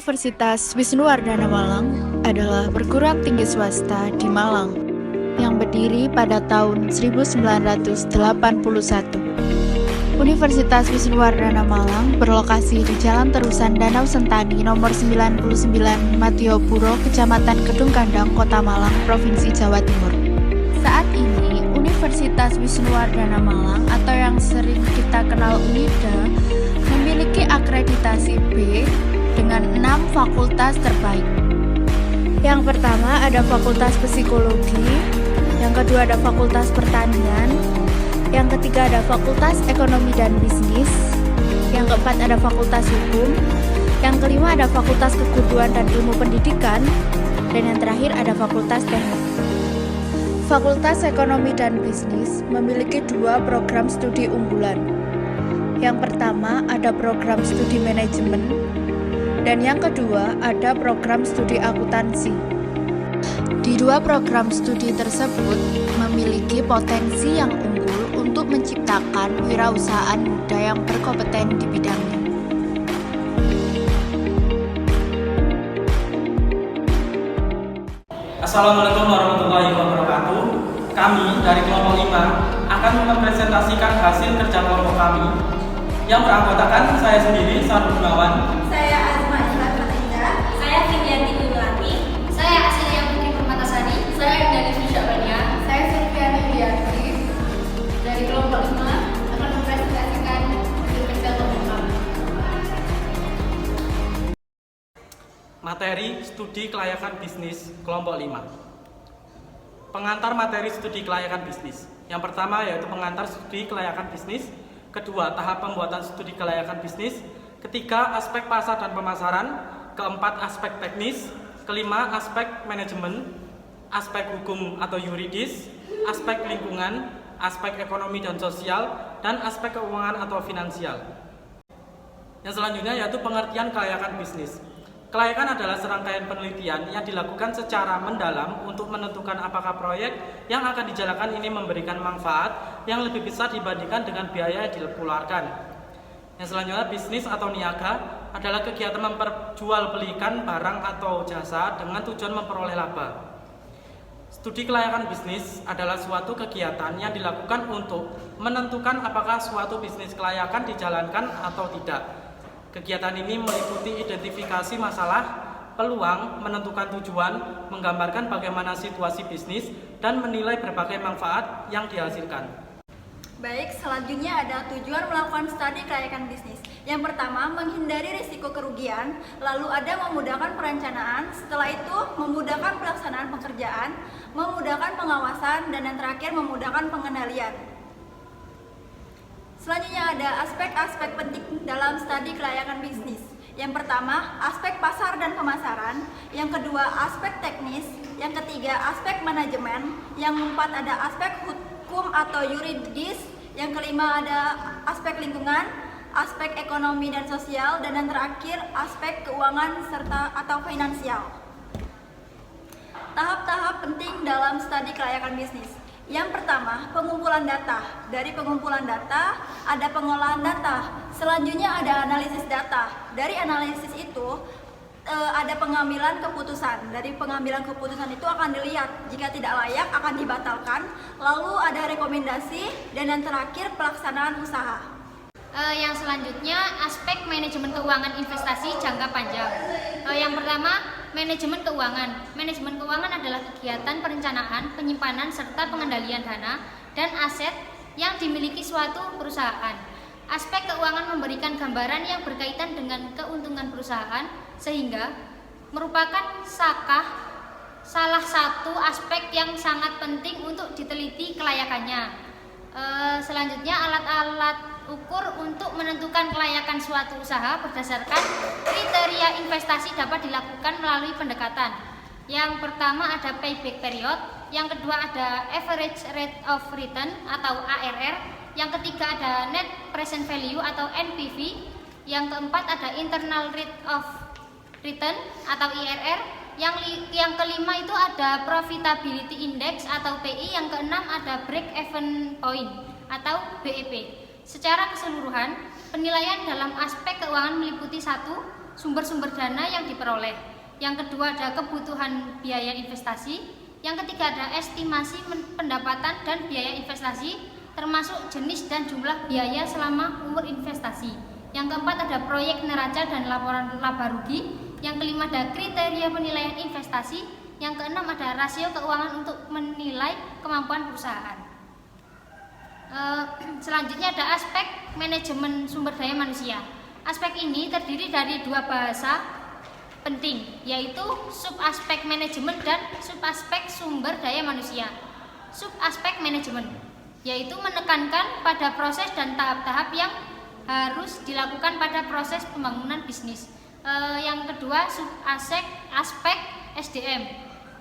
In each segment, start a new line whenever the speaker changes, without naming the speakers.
Universitas Wisnuwardana Malang adalah perguruan tinggi swasta di Malang yang berdiri pada tahun 1981. Universitas Wisnuwardana Malang berlokasi di Jalan Terusan Danau Sentani nomor 99 Matiopuro, Kecamatan Kedung Kandang, Kota Malang, Provinsi Jawa Timur. Saat ini, Universitas Wisnuwardana Malang atau yang sering kita kenal UNIDA memiliki akreditasi B dengan 6 fakultas terbaik. Yang pertama ada Fakultas Psikologi, yang kedua ada Fakultas Pertanian, yang ketiga ada Fakultas Ekonomi dan Bisnis, yang keempat ada Fakultas Hukum, yang kelima ada Fakultas Keguruan dan Ilmu Pendidikan, dan yang terakhir ada Fakultas Teknik. Fakultas Ekonomi dan Bisnis memiliki 2 program studi unggulan. Yang pertama ada program studi manajemen, dan yang kedua ada program studi akuntansi. Di 2 program studi tersebut memiliki potensi yang unggul untuk menciptakan wirausahaan muda yang berkompeten di bidangnya.
Assalamualaikum warahmatullahi wabarakatuh. Kami dari kelompok 5 akan mempresentasikan hasil kerja kelompok kami yang beranggotakan saya sendiri, Sarul Gunawan,
saya Azma Islam Fatinda, saya Fidianti Dunlati, saya Asilia Putri Permatasari, saya dari Syabania, saya Sylviani Wiyanti dari kelompok 5 akan mempresentasikan hasil kerja kelompok kami.
materi studi kelayakan bisnis kelompok 5. Pengantar materi studi kelayakan bisnis. Yang pertama yaitu pengantar studi kelayakan bisnis, kedua tahap pembuatan studi kelayakan bisnis, ketiga aspek pasar dan pemasaran, keempat aspek teknis, kelima aspek manajemen, aspek hukum atau yuridis, aspek lingkungan, aspek ekonomi dan sosial, dan aspek keuangan atau finansial. Yang selanjutnya yaitu pengertian kelayakan bisnis. Kelayakan adalah serangkaian penelitian yang dilakukan secara mendalam untuk menentukan apakah proyek yang akan dijalankan ini memberikan manfaat yang lebih besar dibandingkan dengan biaya yang dikeluarkan. Yang selanjutnya, bisnis atau niaga adalah kegiatan memperjualbelikan barang atau jasa dengan tujuan memperoleh laba. Studi kelayakan bisnis adalah suatu kegiatan yang dilakukan untuk menentukan apakah suatu bisnis kelayakan dijalankan atau tidak. Kegiatan ini meliputi identifikasi masalah, peluang, menentukan tujuan, menggambarkan bagaimana situasi bisnis, dan menilai berbagai manfaat yang dihasilkan.
Baik, selanjutnya ada tujuan melakukan studi kelayakan bisnis. Yang pertama, menghindari risiko kerugian, lalu ada memudahkan perencanaan, setelah itu memudahkan pelaksanaan pekerjaan, memudahkan pengawasan, dan yang terakhir memudahkan pengendalian. Selanjutnya ada aspek-aspek penting dalam studi kelayakan bisnis. Yang pertama, aspek pasar dan pemasaran. Yang kedua, aspek teknis. Yang ketiga, aspek manajemen. Yang keempat ada aspek hukum atau yuridis. Yang kelima ada aspek lingkungan, aspek ekonomi dan sosial, dan yang terakhir aspek keuangan serta atau finansial. Tahap-tahap penting dalam studi kelayakan bisnis. Yang pertama, pengumpulan data. Dari pengumpulan data, ada pengolahan data. Selanjutnya ada analisis data. Dari analisis itu, ada pengambilan keputusan. Dari pengambilan keputusan itu akan dilihat, jika tidak layak akan dibatalkan. Lalu ada rekomendasi, dan yang terakhir pelaksanaan usaha.
Yang selanjutnya aspek manajemen keuangan investasi jangka panjang. Yang pertama, manajemen keuangan. Manajemen keuangan adalah kegiatan perencanaan, penyimpanan, serta pengendalian dana dan aset yang dimiliki suatu perusahaan. Aspek keuangan memberikan gambaran yang berkaitan dengan keuntungan perusahaan, sehingga merupakan salah satu aspek yang sangat penting untuk diteliti kelayakannya. Selanjutnya, alat-alat ukur untuk menentukan kelayakan suatu usaha berdasarkan kriteria investasi dapat dilakukan melalui pendekatan. Yang pertama ada payback period, yang kedua ada average rate of return atau ARR, yang ketiga ada net present value atau NPV, yang keempat ada internal rate of return atau IRR, yang kelima itu ada profitability index atau PI, yang keenam ada break even point atau BEP. Secara keseluruhan, penilaian dalam aspek keuangan meliputi 1. sumber-sumber dana yang diperoleh. Yang kedua ada kebutuhan biaya investasi. Yang ketiga ada estimasi pendapatan dan biaya investasi, termasuk jenis dan jumlah biaya selama umur investasi. Yang keempat ada proyek neraca dan laporan laba rugi. Yang kelima ada kriteria penilaian investasi. Yang keenam ada rasio keuangan untuk menilai kemampuan perusahaan. Selanjutnya ada aspek manajemen sumber daya manusia. Aspek ini terdiri dari dua bahasa penting, yaitu subaspek manajemen dan subaspek sumber daya manusia. Subaspek manajemen yaitu menekankan pada proses dan tahap-tahap yang harus dilakukan pada proses pembangunan bisnis. Yang kedua aspek SDM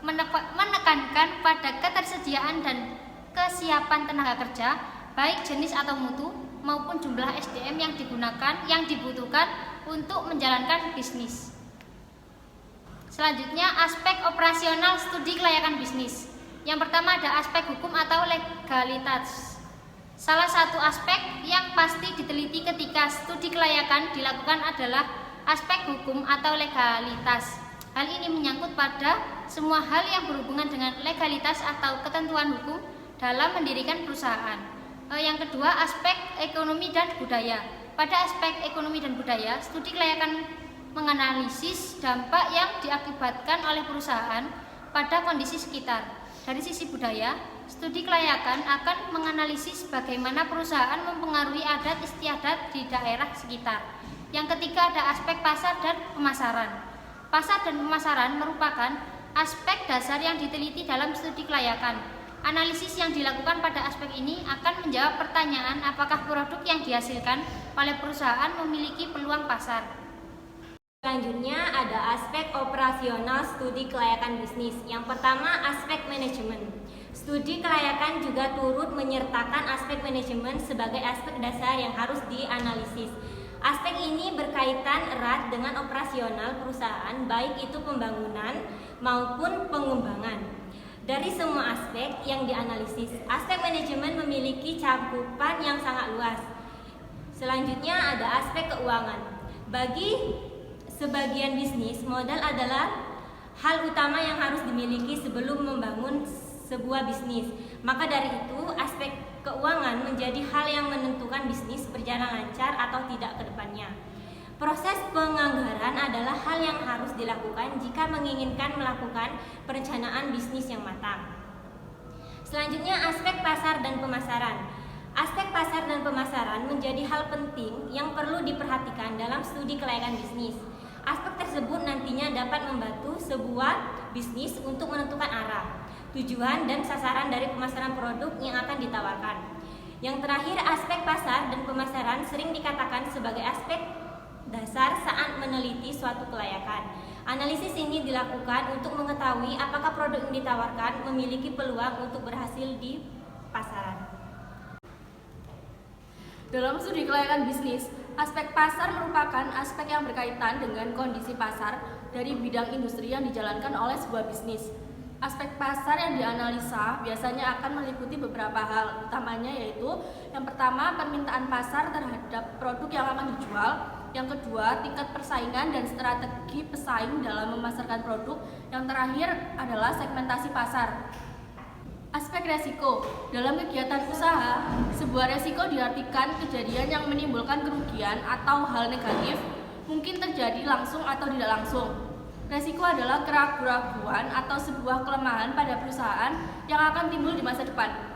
menekankan pada ketersediaan dan kesiapan tenaga kerja, baik jenis atau mutu maupun jumlah SDM yang dibutuhkan untuk menjalankan bisnis. Selanjutnya aspek operasional studi kelayakan bisnis. Yang pertama ada aspek hukum atau legalitas. Salah satu aspek yang pasti diteliti ketika studi kelayakan dilakukan adalah aspek hukum atau legalitas. Hal ini menyangkut pada semua hal yang berhubungan dengan legalitas atau ketentuan hukum dalam mendirikan perusahaan. Yang kedua, aspek ekonomi dan budaya. Pada aspek ekonomi dan budaya, studi kelayakan menganalisis dampak yang diakibatkan oleh perusahaan pada kondisi sekitar. Dari sisi budaya, studi kelayakan akan menganalisis bagaimana perusahaan mempengaruhi adat istiadat di daerah sekitar. Yang ketiga ada aspek pasar dan pemasaran. Pasar dan pemasaran merupakan aspek dasar yang diteliti dalam studi kelayakan. Analisis yang dilakukan pada aspek ini akan menjawab pertanyaan apakah produk yang dihasilkan oleh perusahaan memiliki peluang pasar.
Selanjutnya ada aspek operasional studi kelayakan bisnis. Yang pertama aspek manajemen. Studi kelayakan juga turut menyertakan aspek manajemen sebagai aspek dasar yang harus dianalisis. Aspek ini berkaitan erat dengan operasional perusahaan, baik itu pembangunan maupun pengembangan. Dari semua aspek yang dianalisis, aspek manajemen memiliki cakupan yang sangat luas. Selanjutnya ada aspek keuangan. Bagi sebagian bisnis, modal adalah hal utama yang harus dimiliki sebelum membangun sebuah bisnis. Maka dari itu, aspek keuangan menjadi hal yang menentukan bisnis berjalan lancar atau tidak ke depannya. Proses penganggaran adalah hal yang harus dilakukan jika menginginkan melakukan perencanaan bisnis yang matang. Selanjutnya aspek pasar dan pemasaran. Aspek pasar dan pemasaran menjadi hal penting yang perlu diperhatikan dalam studi kelayakan bisnis. Aspek tersebut nantinya dapat membantu sebuah bisnis untuk menentukan arah, tujuan, dan sasaran dari pemasaran produk yang akan ditawarkan. Yang terakhir, aspek pasar dan pemasaran sering dikatakan sebagai aspek dasar saat meneliti suatu kelayakan. Analisis ini dilakukan untuk mengetahui apakah produk yang ditawarkan memiliki peluang untuk berhasil di pasaran.
Dalam studi kelayakan bisnis, aspek pasar merupakan aspek yang berkaitan dengan kondisi pasar dari bidang industri yang dijalankan oleh sebuah bisnis. Aspek pasar yang dianalisa biasanya akan meliputi beberapa hal, utamanya yaitu yang pertama permintaan pasar terhadap produk yang akan dijual, yang kedua tingkat persaingan dan strategi pesaing dalam memasarkan produk, yang terakhir adalah segmentasi pasar. Aspek resiko. Dalam kegiatan usaha, sebuah resiko diartikan kejadian yang menimbulkan kerugian atau hal negatif, mungkin terjadi langsung atau tidak langsung. Resiko adalah keraguan atau sebuah kelemahan pada perusahaan yang akan timbul di masa depan.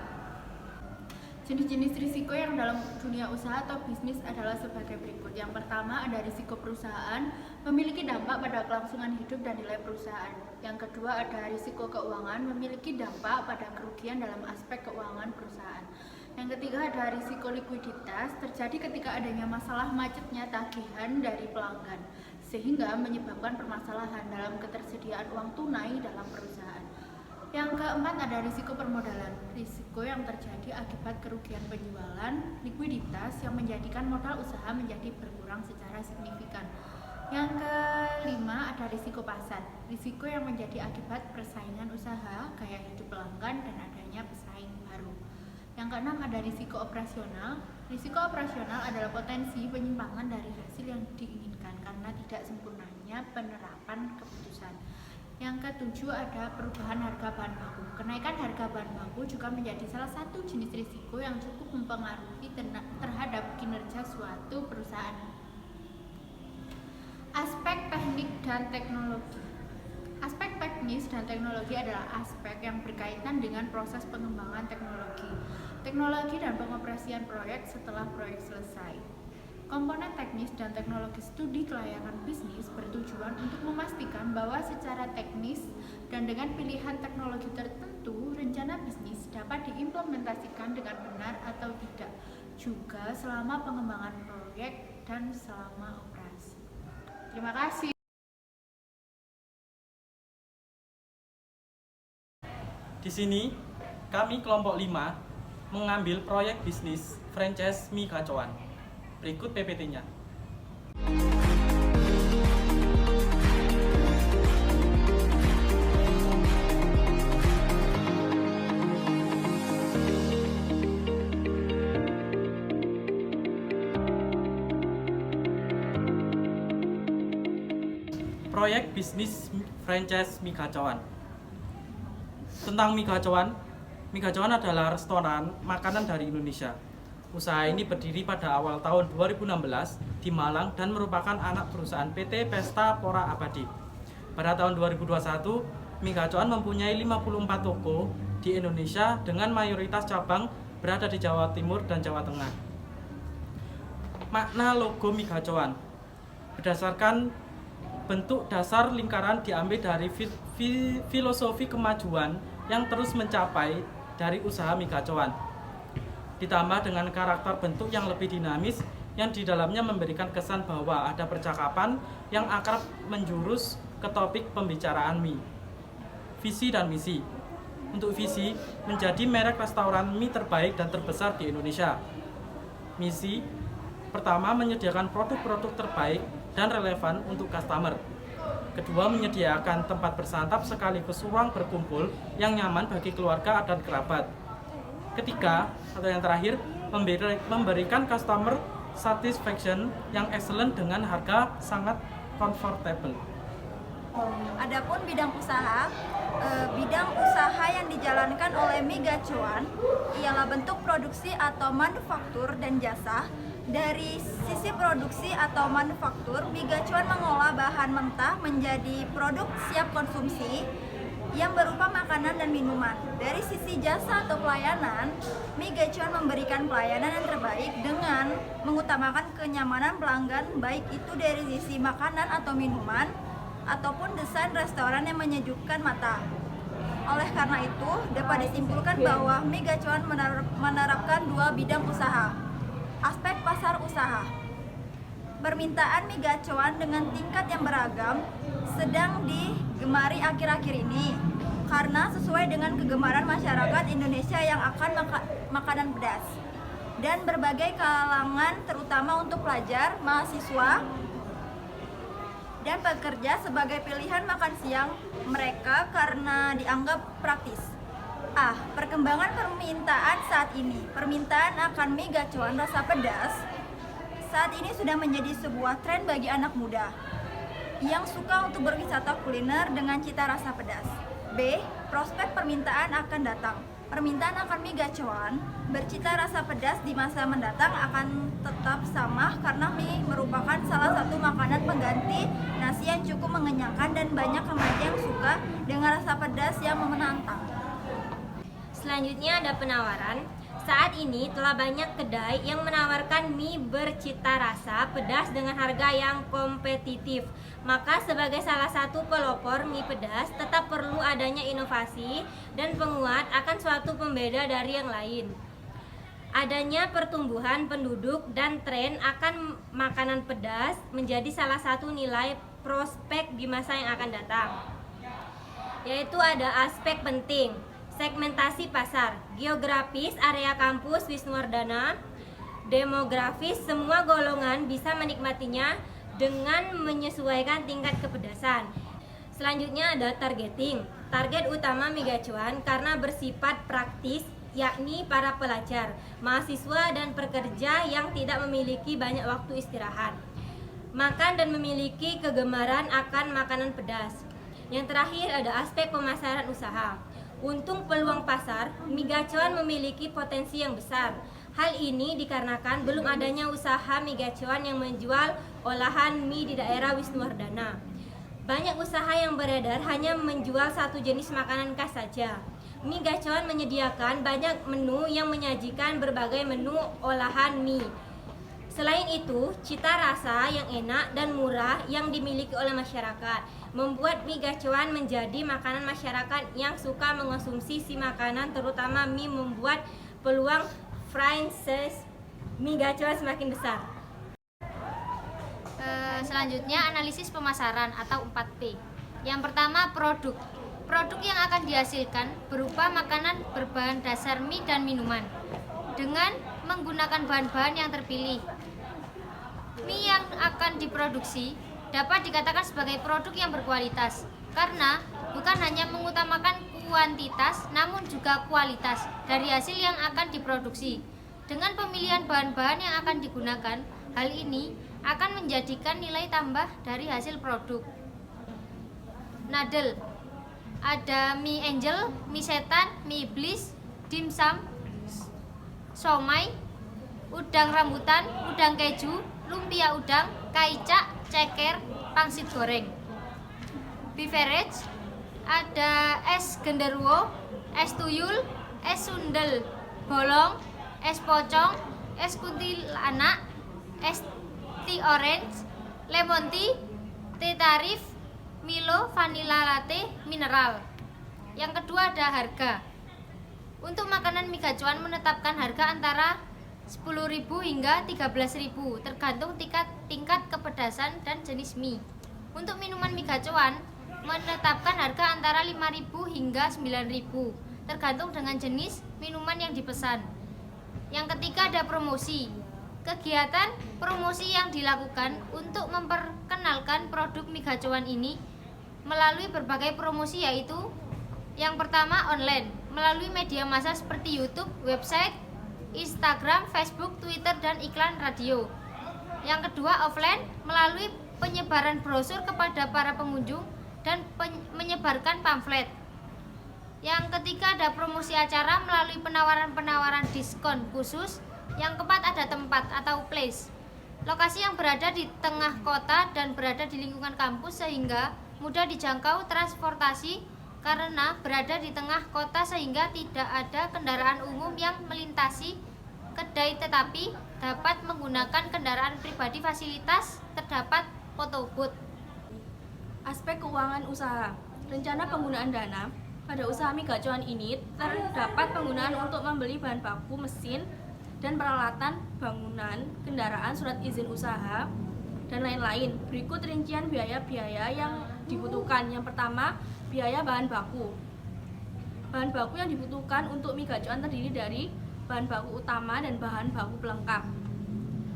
Jenis-jenis risiko yang dalam dunia usaha atau bisnis adalah sebagai berikut. Yang pertama ada risiko perusahaan memiliki dampak pada kelangsungan hidup dan nilai perusahaan. Yang kedua ada risiko keuangan memiliki dampak pada kerugian dalam aspek keuangan perusahaan. Yang ketiga ada risiko likuiditas terjadi ketika adanya masalah macetnya tagihan dari pelanggan sehingga menyebabkan permasalahan dalam ketersediaan uang tunai dalam perusahaan. Yang keempat ada risiko permodalan, risiko yang terjadi akibat kerugian penjualan, likuiditas yang menjadikan modal usaha menjadi berkurang secara signifikan. Yang kelima ada risiko pasar, risiko yang menjadi akibat persaingan usaha, gaya hidup pelanggan, dan adanya pesaing baru. Yang keenam ada risiko operasional, Risiko operasional adalah potensi penyimpangan dari hasil yang diinginkan karena tidak sempurnanya penerapan keputusan. Yang ketujuh ada perubahan harga bahan baku. Kenaikan harga bahan baku juga menjadi salah satu jenis risiko yang cukup mempengaruhi terhadap kinerja suatu perusahaan. Aspek teknik dan teknologi. Aspek teknis dan teknologi adalah aspek yang berkaitan dengan proses pengembangan teknologi dan pengoperasian proyek setelah proyek selesai. Komponen teknis dan teknologi studi kelayakan bisnis bertujuan untuk memastikan bahwa secara teknis dan dengan pilihan teknologi tertentu, rencana bisnis dapat diimplementasikan dengan benar atau tidak, juga selama pengembangan proyek dan selama operasi. Terima kasih.
Di sini, kami kelompok 5 mengambil proyek bisnis franchise mie kacauan. Berikut PPT-nya. Proyek bisnis franchise mie kacauan. Tentang mie kacauan adalah restoran makanan dari Indonesia. Usaha ini berdiri pada awal tahun 2016 di Malang dan merupakan anak perusahaan PT Pesta Pora Abadi. Pada tahun 2021, mie kacauan mempunyai 54 toko di Indonesia dengan mayoritas cabang berada di Jawa Timur dan Jawa Tengah. Makna logo mie kacauan berdasarkan bentuk dasar lingkaran diambil dari filosofi kemajuan yang terus mencapai dari usaha mie kacauan. Ditambah dengan karakter bentuk yang lebih dinamis yang di dalamnya memberikan kesan bahwa ada percakapan yang akrab menjurus ke topik pembicaraan mie. Visi dan misi. Untuk visi, menjadi merek restoran mie terbaik dan terbesar di Indonesia. Misi, pertama menyediakan produk-produk terbaik dan relevan untuk customer. Kedua, menyediakan tempat bersantap sekaligus ruang berkumpul yang nyaman bagi keluarga dan kerabat. Ketiga, atau yang terakhir, memberikan customer satisfaction yang excellent dengan harga sangat comfortable.
Adapun bidang usaha yang dijalankan oleh mie kacauan ialah bentuk produksi atau manufaktur dan jasa. Dari sisi produksi atau manufaktur, mie kacauan mengolah bahan mentah menjadi produk siap konsumsi yang berupa makanan dan minuman. Dari sisi jasa atau pelayanan, mie kacauan memberikan pelayanan yang terbaik dengan mengutamakan kenyamanan pelanggan, baik itu dari sisi makanan atau minuman ataupun desain restoran yang menyejukkan mata. Oleh karena itu, dapat disimpulkan bahwa mie kacauan menerapkan dua bidang usaha. Aspek pasar usaha. Permintaan mie kacauan dengan tingkat yang beragam sedang digemari akhir-akhir ini karena sesuai dengan kegemaran masyarakat Indonesia yang akan makanan pedas dan berbagai kalangan, terutama untuk pelajar, mahasiswa, dan pekerja sebagai pilihan makan siang mereka karena dianggap praktis. Perkembangan permintaan saat ini. Permintaan akan mie kacauan rasa pedas saat ini sudah menjadi sebuah tren bagi anak muda yang suka untuk berwisata kuliner dengan cita rasa pedas. B. Prospek permintaan akan datang. Permintaan akan mie kacauan bercita rasa pedas di masa mendatang akan tetap sama karena mie merupakan salah satu makanan pengganti nasi yang cukup mengenyangkan dan banyak remaja yang suka dengan rasa pedas yang menantang.
Selanjutnya ada penawaran. Saat ini telah banyak kedai yang menawarkan mie bercita rasa pedas dengan harga yang kompetitif. Maka sebagai salah satu pelopor mie pedas tetap perlu adanya inovasi dan penguat akan suatu pembeda dari yang lain. Adanya pertumbuhan penduduk dan tren akan makanan pedas menjadi salah satu nilai prospek di masa yang akan datang. Yaitu ada aspek penting. Segmentasi pasar, geografis area kampus Wisnuwardana, demografis semua golongan bisa menikmatinya dengan menyesuaikan tingkat kepedasan. Selanjutnya ada targeting. Target utama mie kacauan karena bersifat praktis yakni para pelajar, mahasiswa dan pekerja yang tidak memiliki banyak waktu istirahat, makan dan memiliki kegemaran akan makanan pedas. Yang terakhir ada aspek pemasaran usaha. Untuk peluang pasar, mie gacoan memiliki potensi yang besar. Hal ini dikarenakan belum adanya usaha mie gacoan yang menjual olahan mie di daerah Wisnuwardana. Banyak usaha yang beredar hanya menjual satu jenis makanan khas saja. Mie gacoan menyediakan banyak menu yang menyajikan berbagai menu olahan mie. Selain itu, cita rasa yang enak dan murah yang dimiliki oleh masyarakat membuat mie gacoan menjadi makanan masyarakat yang suka mengonsumsi si makanan, terutama mie, membuat peluang franchise mie gacoan semakin besar.
Selanjutnya analisis pemasaran atau 4P. Yang pertama, produk. Produk yang akan dihasilkan berupa makanan berbahan dasar mie dan minuman dengan menggunakan bahan-bahan yang terpilih. Mie yang akan diproduksi dapat dikatakan sebagai produk yang berkualitas karena bukan hanya mengutamakan kuantitas namun juga kualitas dari hasil yang akan diproduksi. Dengan pemilihan bahan-bahan yang akan digunakan, hal ini akan menjadikan nilai tambah dari hasil produk. Nadel, ada mie angel, mie setan, mie iblis, dimsum, somai, udang rambutan, udang keju, lumpia udang, kaicak, ceker, pangsit goreng. Beverage, ada es genderuwo, es tuyul, es sundel, bolong, es pocong, es kuntilanak, es tea orange, lemon tea, teh tarif, Milo, vanilla latte, mineral. Yang kedua ada harga. Untuk makanan mie gacoan menetapkan harga antara 10.000 hingga 13.000 tergantung tingkat kepedasan dan jenis mie. Untuk minuman mie gacoan menetapkan harga antara 5.000 hingga 9.000 tergantung dengan jenis minuman yang dipesan. Yang ketiga ada promosi. Kegiatan promosi yang dilakukan untuk memperkenalkan produk mie gacoan ini melalui berbagai promosi, yaitu yang pertama online melalui media massa seperti YouTube, website, Instagram, Facebook, Twitter, dan iklan radio. Yang kedua offline melalui penyebaran brosur kepada para pengunjung dan menyebarkan pamflet. Yang ketiga ada promosi acara melalui penawaran-penawaran diskon khusus. Yang keempat ada tempat atau place, lokasi yang berada di tengah kota dan berada di lingkungan kampus sehingga mudah dijangkau transportasi karena berada di tengah kota sehingga tidak ada kendaraan umum yang melintasi kedai, tetapi dapat menggunakan kendaraan pribadi. Fasilitas terdapat photobooth.
Aspek keuangan usaha. Rencana penggunaan dana pada usaha mie gacoan ini terdapat penggunaan untuk membeli bahan baku, mesin, dan peralatan bangunan, kendaraan, surat izin usaha, dan lain-lain. Berikut rincian biaya-biaya yang dibutuhkan. Yang pertama, biaya bahan baku. Bahan baku yang dibutuhkan untuk mie gacoan terdiri dari bahan baku utama dan bahan baku pelengkap.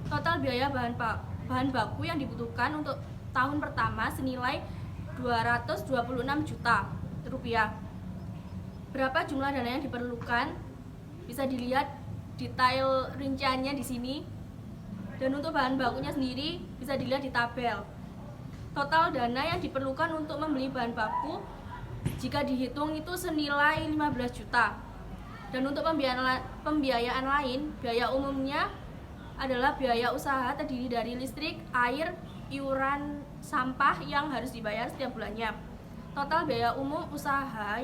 Total biaya bahan baku yang dibutuhkan untuk tahun pertama senilai 226 juta rupiah. Berapa jumlah dana yang diperlukan? Bisa dilihat detail rinciannya di sini. Dan untuk bahan bakunya sendiri bisa dilihat di tabel. Total dana yang diperlukan untuk membeli bahan baku jika dihitung itu senilai 15 juta. Dan untuk pembiayaan lain, biaya umumnya adalah biaya usaha terdiri dari listrik, air, iuran sampah yang harus dibayar setiap bulannya. Total biaya umum usaha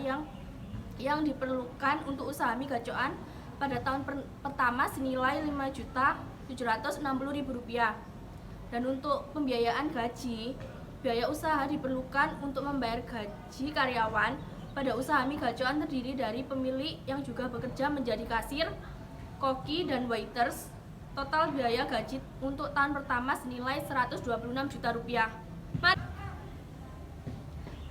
yang diperlukan untuk usaha mie gacoan pada tahun pertama senilai Rp5.760.000. Dan untuk pembiayaan gaji, biaya usaha diperlukan untuk membayar gaji karyawan pada usaha mie gacoan terdiri dari pemilik yang juga bekerja menjadi kasir, koki, dan waiters. Total biaya gaji untuk tahun pertama senilai Rp126 juta.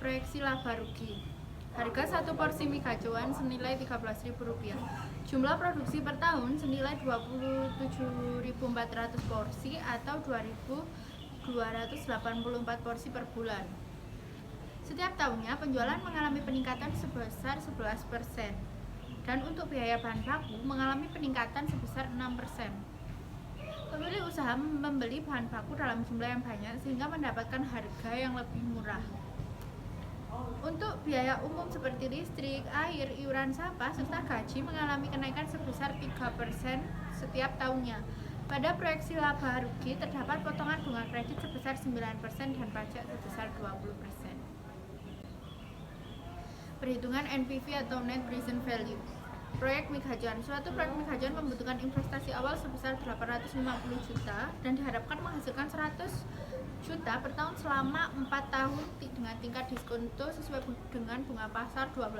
Proyeksi laba rugi. Harga satu porsi mie gacoan senilai Rp13.000. Jumlah produksi per tahun senilai 27.400 porsi atau 2.284 porsi per bulan. Setiap tahunnya penjualan mengalami peningkatan sebesar 11%. dan untuk biaya bahan baku mengalami peningkatan sebesar 6%. Pemilik usaha membeli bahan baku dalam jumlah yang banyak sehingga mendapatkan harga yang lebih murah. Untuk biaya umum seperti listrik, air, iuran sampah, serta gaji mengalami kenaikan sebesar 3% setiap tahunnya. Pada proyeksi laba rugi terdapat potongan bunga kredit sebesar 9% dan pajak sebesar 20%. Perhitungan NPV atau Net Present Value. Proyek Megajon. Suatu proyek Megajon membutuhkan investasi awal sebesar 850 juta dan diharapkan menghasilkan 100 juta per tahun selama 4 tahun dengan tingkat diskonto sesuai dengan bunga pasar 12%.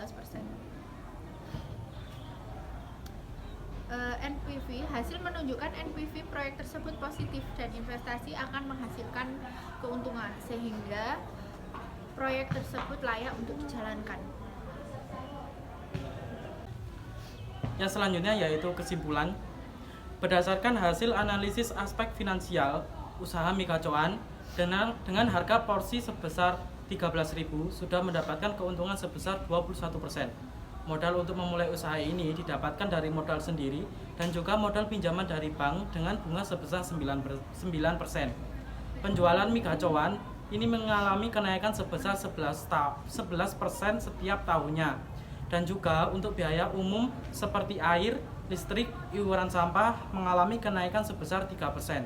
NPV. Hasil menunjukkan NPV proyek tersebut positif dan investasi akan menghasilkan keuntungan sehingga proyek tersebut layak untuk dijalankan.
Yang selanjutnya yaitu kesimpulan. Berdasarkan hasil analisis aspek finansial, usaha Megacoan dengan harga porsi sebesar 13.000 sudah mendapatkan keuntungan sebesar 21%. Modal untuk memulai usaha ini didapatkan dari modal sendiri dan juga modal pinjaman dari bank dengan bunga sebesar 9%. Penjualan Megacoan ini mengalami kenaikan sebesar 11% setiap tahunnya. Dan juga untuk biaya umum seperti air, listrik, iuran sampah mengalami kenaikan sebesar 3%.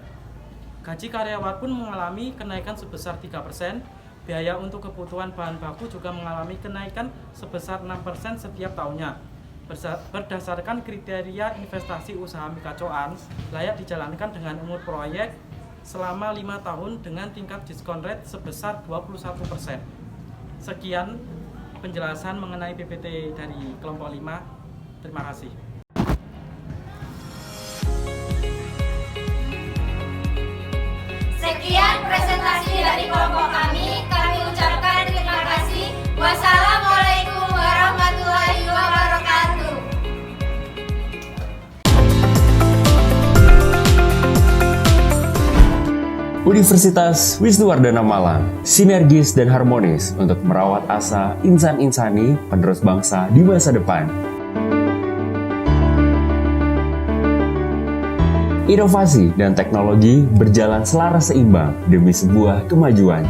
Gaji karyawan pun mengalami kenaikan sebesar 3%. Biaya untuk kebutuhan bahan baku juga mengalami kenaikan sebesar 6% setiap tahunnya. Berdasarkan kriteria investasi usaha Megacoan layak dijalankan dengan umur proyek selama 5 tahun dengan tingkat diskon rate sebesar 21%. Sekian penjelasan mengenai PPT dari kelompok 5. Terima kasih.
Sekian presentasi dari kelompok kami. Kami ucapkan terima kasih. Wassalamualaikum warahmatullahi wabarakatuh.
Universitas Wisnuwardana Malang, sinergis dan harmonis untuk merawat asa insan insani penerus bangsa di masa depan. Inovasi dan teknologi berjalan selaras seimbang demi sebuah kemajuan.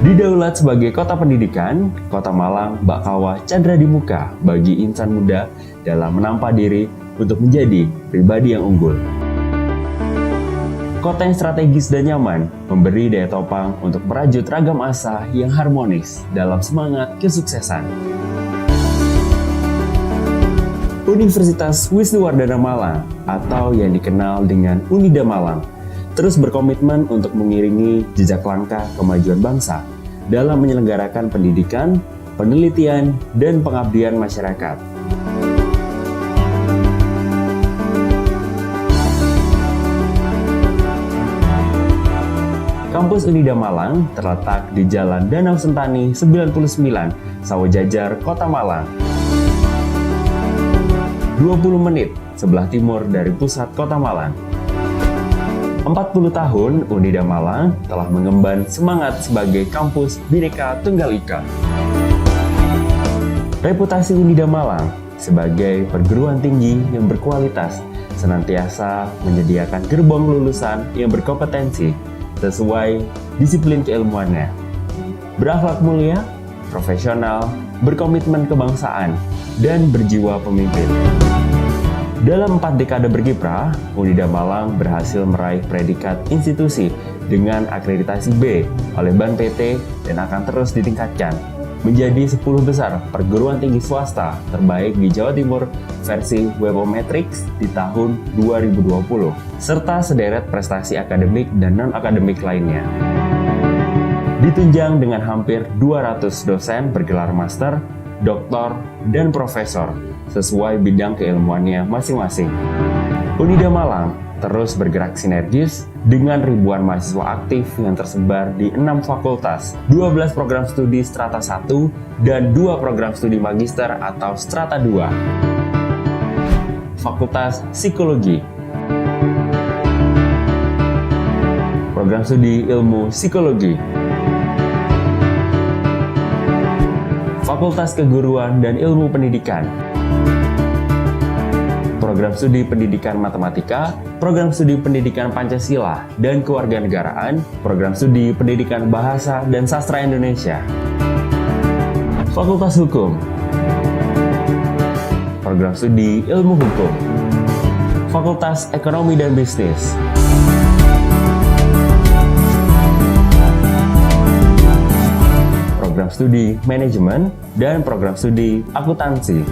Didaulat sebagai kota pendidikan, Kota Malang bak kawah candra di muka bagi insan muda dalam menampa diri untuk menjadi pribadi yang unggul. Kota yang strategis dan nyaman memberi daya topang untuk merajut ragam asa yang harmonis dalam semangat kesuksesan. Universitas Wisnuwardana Malang atau yang dikenal dengan Unida Malang terus berkomitmen untuk mengiringi jejak langkah kemajuan bangsa dalam menyelenggarakan pendidikan, penelitian, dan pengabdian masyarakat. Kampus Unida Malang terletak di Jalan Danau Sentani 99, Sawojajar, Kota Malang. 20 menit sebelah timur dari pusat Kota Malang. 40 tahun Unida Malang telah mengemban semangat sebagai kampus Bhinneka Tunggal Ika. Reputasi Unida Malang sebagai perguruan tinggi yang berkualitas senantiasa menyediakan gerbong lulusan yang berkompetensi sesuai disiplin keilmuannya, berakhlak mulia, profesional, berkomitmen kebangsaan, dan berjiwa pemimpin. Dalam 4 dekade berkiprah, Unida Malang berhasil meraih predikat institusi dengan akreditasi B oleh Ban PT dan akan terus ditingkatkan menjadi 10 besar perguruan tinggi swasta terbaik di Jawa Timur versi Webometrics di tahun 2020, serta sederet prestasi akademik dan non-akademik lainnya. Ditunjang dengan hampir 200 dosen bergelar master, doktor, dan profesor sesuai bidang keilmuannya masing-masing. Unida Malang terus bergerak sinergis dengan ribuan mahasiswa aktif yang tersebar di 6 fakultas, 12 program studi strata 1, dan 2 program studi magister atau strata 2. Fakultas Psikologi, program studi ilmu psikologi, Fakultas Keguruan dan Ilmu Pendidikan, program studi pendidikan matematika, program studi pendidikan Pancasila dan kewarganegaraan, program studi pendidikan bahasa dan sastra Indonesia, Fakultas Hukum, program studi ilmu hukum, Fakultas Ekonomi dan Bisnis, program studi manajemen dan program studi akuntansi,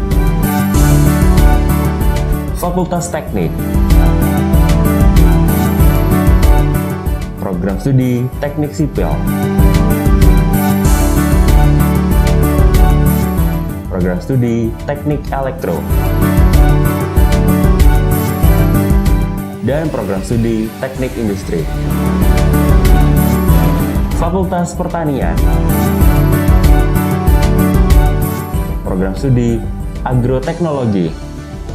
Fakultas Teknik, program studi teknik sipil, program studi teknik elektro, dan program studi teknik industri, Fakultas Pertanian, program studi agroteknologi,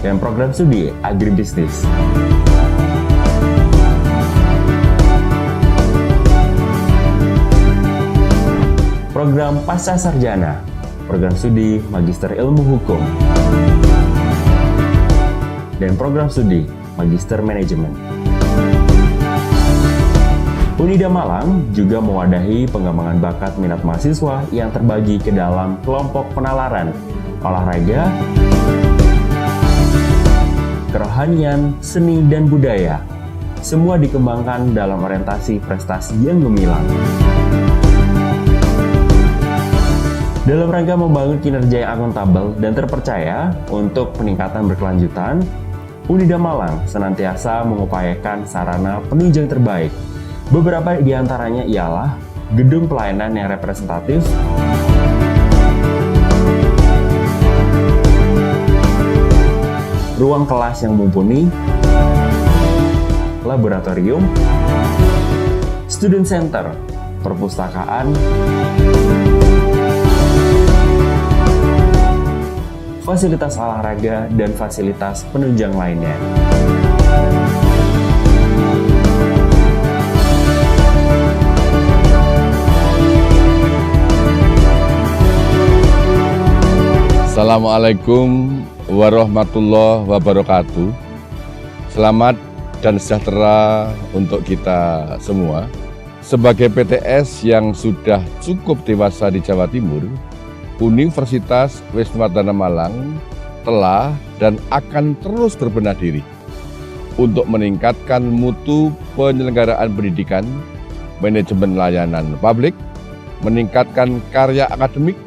dan program studi agribisnis. Program Pasca Sarjana, program studi Magister Ilmu Hukum, dan program studi Magister Manajemen. Unida Malang juga mewadahi pengembangan bakat minat mahasiswa yang terbagi ke dalam kelompok penalaran, olahraga, kerohanian, seni, dan budaya. Semua dikembangkan dalam orientasi prestasi yang gemilang. Dalam rangka membangun kinerja yang akuntabel dan terpercaya untuk peningkatan berkelanjutan, Unida Malang senantiasa mengupayakan sarana penunjang terbaik. Beberapa di antaranya ialah gedung pelayanan yang representatif, ruang kelas yang mumpuni, laboratorium, student center, perpustakaan, fasilitas olahraga, dan fasilitas penunjang lainnya.
Assalamualaikum warahmatullahi wabarakatuh. Selamat dan sejahtera untuk kita semua. Sebagai PTS yang sudah cukup dewasa di Jawa Timur, Universitas Wisnuwardana Malang telah dan akan terus berbenah diri untuk meningkatkan mutu penyelenggaraan pendidikan, manajemen layanan publik, meningkatkan karya akademik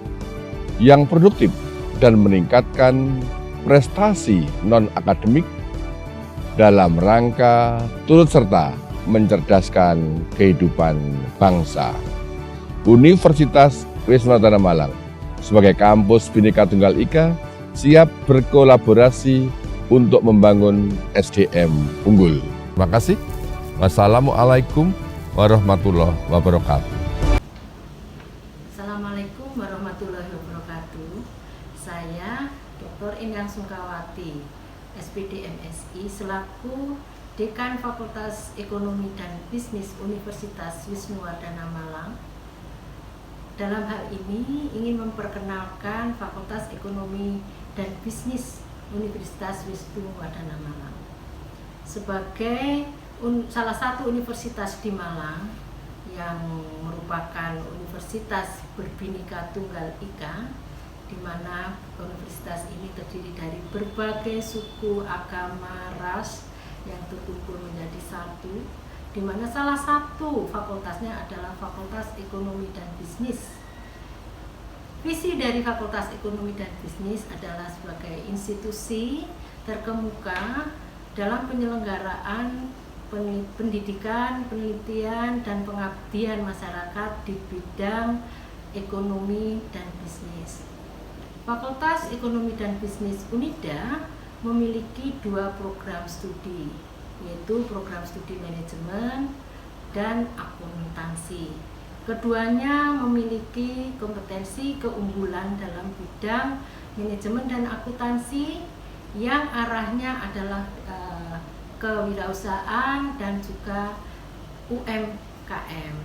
yang produktif, dan meningkatkan prestasi non-akademik dalam rangka turut serta mencerdaskan kehidupan bangsa. Universitas Wisnuwardana Malang sebagai kampus Bhinneka Tunggal Ika siap berkolaborasi untuk membangun SDM unggul. Terima kasih. Wassalamualaikum warahmatullahi wabarakatuh.
Assalamualaikum warahmatullahi wabarakatuh. Saya Dr. Endang Sungkawati, SPD MSI, selaku Dekan Fakultas Ekonomi dan Bisnis Universitas Wisnuwardana Malang. Dalam hal ini ingin memperkenalkan Fakultas Ekonomi dan Bisnis Universitas Wisnuwardana Malang sebagai salah satu universitas di Malang yang merupakan universitas berbhinneka tunggal ika, di mana universitas ini terdiri dari berbagai suku, agama, ras yang terkumpul menjadi satu, di mana salah satu fakultasnya adalah Fakultas Ekonomi dan Bisnis. Visi dari Fakultas Ekonomi dan Bisnis adalah sebagai institusi terkemuka dalam penyelenggaraan pendidikan, penelitian, dan pengabdian masyarakat di bidang ekonomi dan bisnis. Fakultas Ekonomi dan Bisnis Unida memiliki dua program studi, yaitu program studi manajemen dan akuntansi. Keduanya memiliki kompetensi keunggulan dalam bidang manajemen dan akuntansi yang arahnya adalah kewirausahaan dan juga UMKM.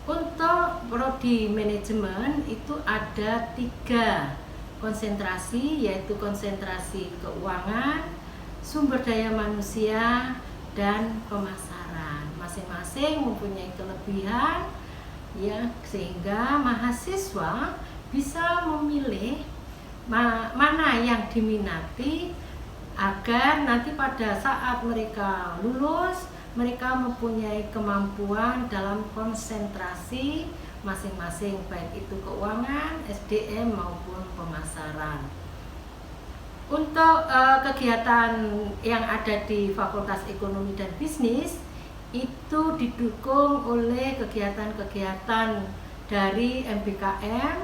Untuk prodi manajemen itu ada 3 konsentrasi, yaitu konsentrasi keuangan, sumber daya manusia, dan pemasaran. Masing-masing mempunyai kelebihan ya, sehingga mahasiswa bisa memilih mana yang diminati agar nanti pada saat mereka lulus mereka mempunyai kemampuan dalam konsentrasi masing-masing, baik itu keuangan, SDM maupun pemasaran. Untuk kegiatan yang ada di Fakultas Ekonomi dan Bisnis itu didukung oleh kegiatan-kegiatan dari MBKM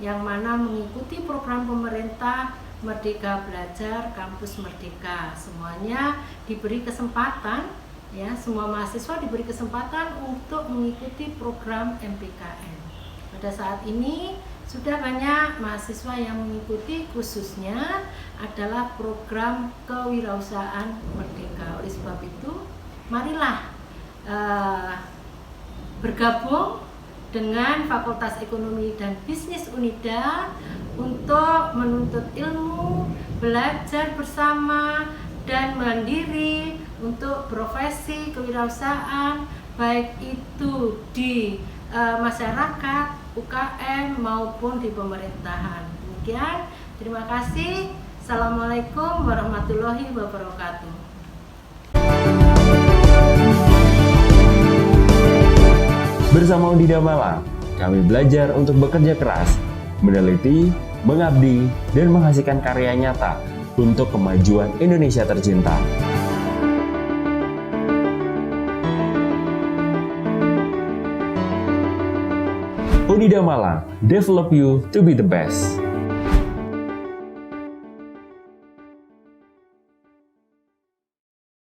yang mana mengikuti program pemerintah Merdeka Belajar Kampus Merdeka. Semuanya diberi kesempatan, ya, semua mahasiswa diberi kesempatan untuk mengikuti program MBKM. Pada saat ini sudah banyak mahasiswa yang mengikuti, khususnya adalah program kewirausahaan merdeka. Oleh sebab itu, marilah bergabung dengan Fakultas Ekonomi dan Bisnis Unida untuk menuntut ilmu, belajar bersama, dan mandiri untuk profesi kewirausahaan, baik itu di masyarakat, UKM maupun di pemerintahan. Demikian, terima kasih. Assalamualaikum warahmatullahi wabarakatuh.
Bersama Unida Malang, kami belajar untuk bekerja keras, meneliti, mengabdi, dan menghasilkan karya nyata untuk kemajuan Indonesia tercinta. Unida Malang, develop you to be the best.